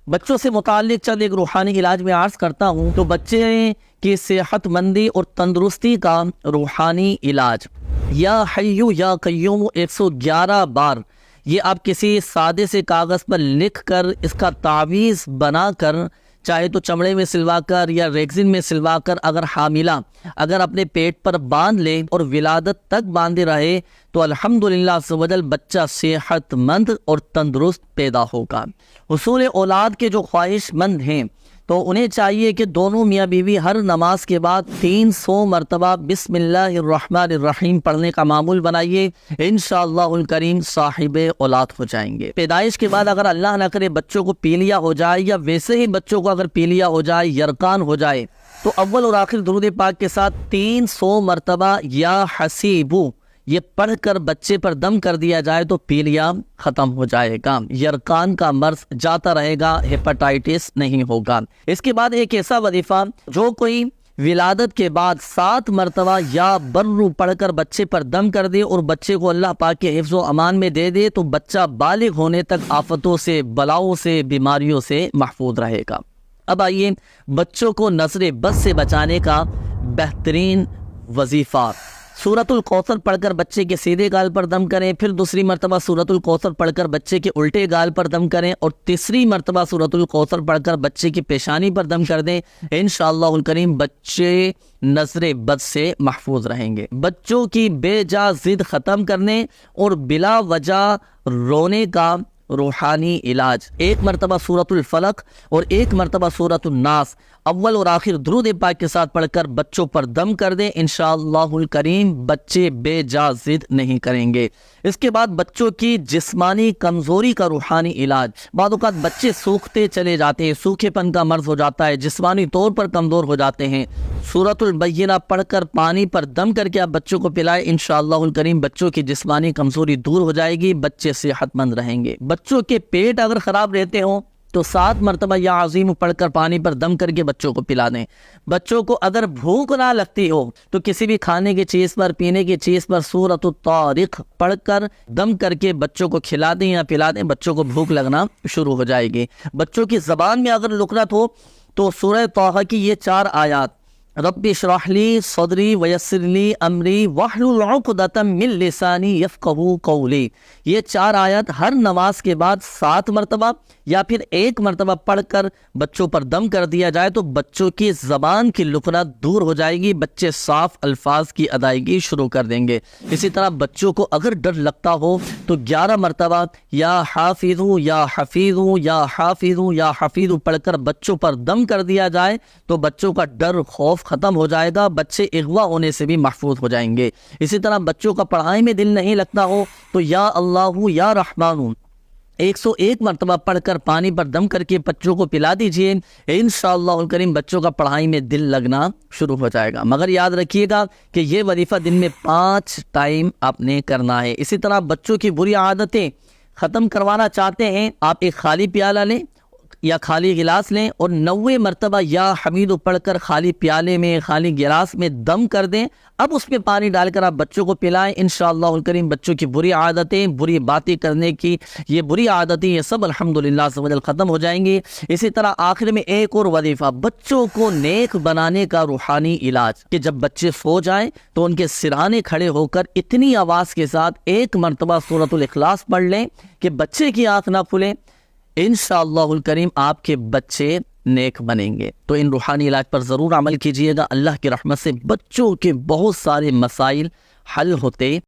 بچوں سے متعلق چند ایک روحانی علاج میں عرض کرتا ہوں تو بچے کی صحت مندی اور تندرستی کا روحانی علاج، یا حیو یا قیوم 111 بار یہ آپ کسی سادے سے کاغذ پر لکھ کر اس کا تعویذ بنا کر، چاہے تو چمڑے میں سلوا کر یا ریگزن میں سلوا کر، اگر حاملہ اگر اپنے پیٹ پر باندھ لے اور ولادت تک باندھے رہے تو الحمدللہ عز و جل بچہ صحت مند اور تندرست پیدا ہوگا۔ حصول اولاد کے جو خواہش مند ہیں تو انہیں چاہیے کہ دونوں میاں بیوی ہر نماز کے بعد 300 مرتبہ بسم اللہ الرحمن الرحیم پڑھنے کا معمول بنائیے، انشاءاللہ الکریم صاحب اولاد ہو جائیں گے۔ پیدائش کے بعد اگر اللہ نہ کرے بچوں کو پیلیا ہو جائے، یا ویسے ہی بچوں کو اگر پیلیا ہو جائے، یرقان ہو جائے، تو اول اور آخر درود پاک کے ساتھ 300 مرتبہ یا حسیبو یہ پڑھ کر بچے پر دم کر دیا جائے تو پیلیا ختم ہو جائے گا، یرقان کا مرض جاتا رہے گا، ہیپاٹائٹس نہیں ہوگا۔ اس کے بعد ایک ایسا وظیفہ، جو کوئی ولادت کے بعد 7 مرتبہ یا برو پڑھ کر بچے پر دم کر دے اور بچے کو اللہ پاک کے حفظ و امان میں دے دے تو بچہ بالغ ہونے تک آفتوں سے، بلاؤں سے، بیماریوں سے محفوظ رہے گا۔ اب آئیے بچوں کو نظر بد سے بچانے کا بہترین وظیفہ، سورۃ الکوثر پڑھ کر بچے کے سیدھے گال پر دم کریں، پھر دوسری مرتبہ سورۃ الکوثر پڑھ کر بچے کے الٹے گال پر دم کریں، اور تیسری مرتبہ سورۃ الکوثر پڑھ کر بچے کی پیشانی پر دم کر دیں، انشاءاللہ الکریم بچے نظر بد سے محفوظ رہیں گے۔ بچوں کی بے جا ضد ختم کرنے اور بلا وجہ رونے کا روحانی علاج، 1 مرتبہ سورۃ الفلق اور 1 مرتبہ سورۃ الناس اول اور آخر درود پاک کے ساتھ پڑھ کر بچوں پر دم کر دیں، انشاءاللہ الکریم بچے بے جا ضد نہیں کریں گے۔ اس کے بعد بچوں کی جسمانی کمزوری کا روحانی علاج، بعض اوقات بچے سوکھتے چلے جاتے ہیں، سوکھے پن کا مرض ہو جاتا ہے، جسمانی طور پر کمزور ہو جاتے ہیں، سورۃ البینہ پڑھ کر پانی پر دم کر کے آپ بچوں کو پلائیں، انشاءاللہ الکریم بچوں کی جسمانی کمزوری دور ہو جائے گی، بچے صحت مند رہیں گے۔ بچوں کے پیٹ اگر خراب رہتے ہوں تو 7 مرتبہ یا عظیم پڑھ کر پانی پر دم کر کے بچوں کو پلا دیں۔ بچوں کو اگر بھوک نہ لگتی ہو تو کسی بھی کھانے کی چیز پر، پینے کی چیز پر سورۃ الطارق پڑھ کر دم کر کے بچوں کو کھلا دیں یا پلا دیں، بچوں کو بھوک لگنا شروع ہو جائے گی۔ بچوں کی زبان میں اگر لکنت ہو تو سورہ طٰہٰ کی یہ 4 آیات، رب اشرح لی صدری ویسر لی امری واحلل عقدۃ من لسانی یفقہوا قولی، یہ 4 آیات ہر نماز کے بعد 7 مرتبہ یا پھر 1 مرتبہ پڑھ کر بچوں پر دم کر دیا جائے تو بچوں کی زبان کی لکنت دور ہو جائے گی، بچے صاف الفاظ کی ادائیگی شروع کر دیں گے۔ اسی طرح بچوں کو اگر ڈر لگتا ہو تو 11 مرتبہ یا حافظو یا حفیظو یا حافظو یا حفیظو پڑھ کر بچوں پر دم کر دیا جائے تو بچوں کا ڈر، خوف ختم ہو جائے گا، بچے اغوا ہونے سے بھی محفوظ ہو جائیں گے۔ اسی طرح بچوں کا پڑھائی میں دل نہیں لگتا ہو تو یا اللہ یا رحمان 101 مرتبہ پڑھ کر پانی پر دم کر کے بچوں کو پلا دیجئے، انشاءاللہ الکریم بچوں کا پڑھائی میں دل لگنا شروع ہو جائے گا۔ مگر یاد رکھیے گا کہ یہ وظیفہ دن میں 5 ٹائم آپ نے کرنا ہے۔ اسی طرح بچوں کی بری عادتیں ختم کروانا چاہتے ہیں، آپ ایک خالی پیالہ لیں یا خالی گلاس لیں اور 90 مرتبہ یا حمید پڑھ کر خالی پیالے میں، خالی گلاس میں دم کر دیں، اب اس میں پانی ڈال کر آپ بچوں کو پلائیں، انشاءاللہ الکریم بچوں کی بری عادتیں، بری باتیں کرنے کی یہ بری عادتیں، یہ سب الحمدللہ عز و جل ختم ہو جائیں گی۔ اسی طرح آخر میں ایک اور وظیفہ، بچوں کو نیک بنانے کا روحانی علاج، کہ جب بچے سو جائیں تو ان کے سرہانے کھڑے ہو کر اتنی آواز کے ساتھ 1 مرتبہ سورۃ الاخلاص پڑھ لیں کہ بچے کی آنکھ نہ کھلے، انشاءاللہ الکریم آپ کے بچے نیک بنیں گے۔ تو ان روحانی علاج پر ضرور عمل کیجئے گا، اللہ کی رحمت سے بچوں کے بہت سارے مسائل حل ہوتے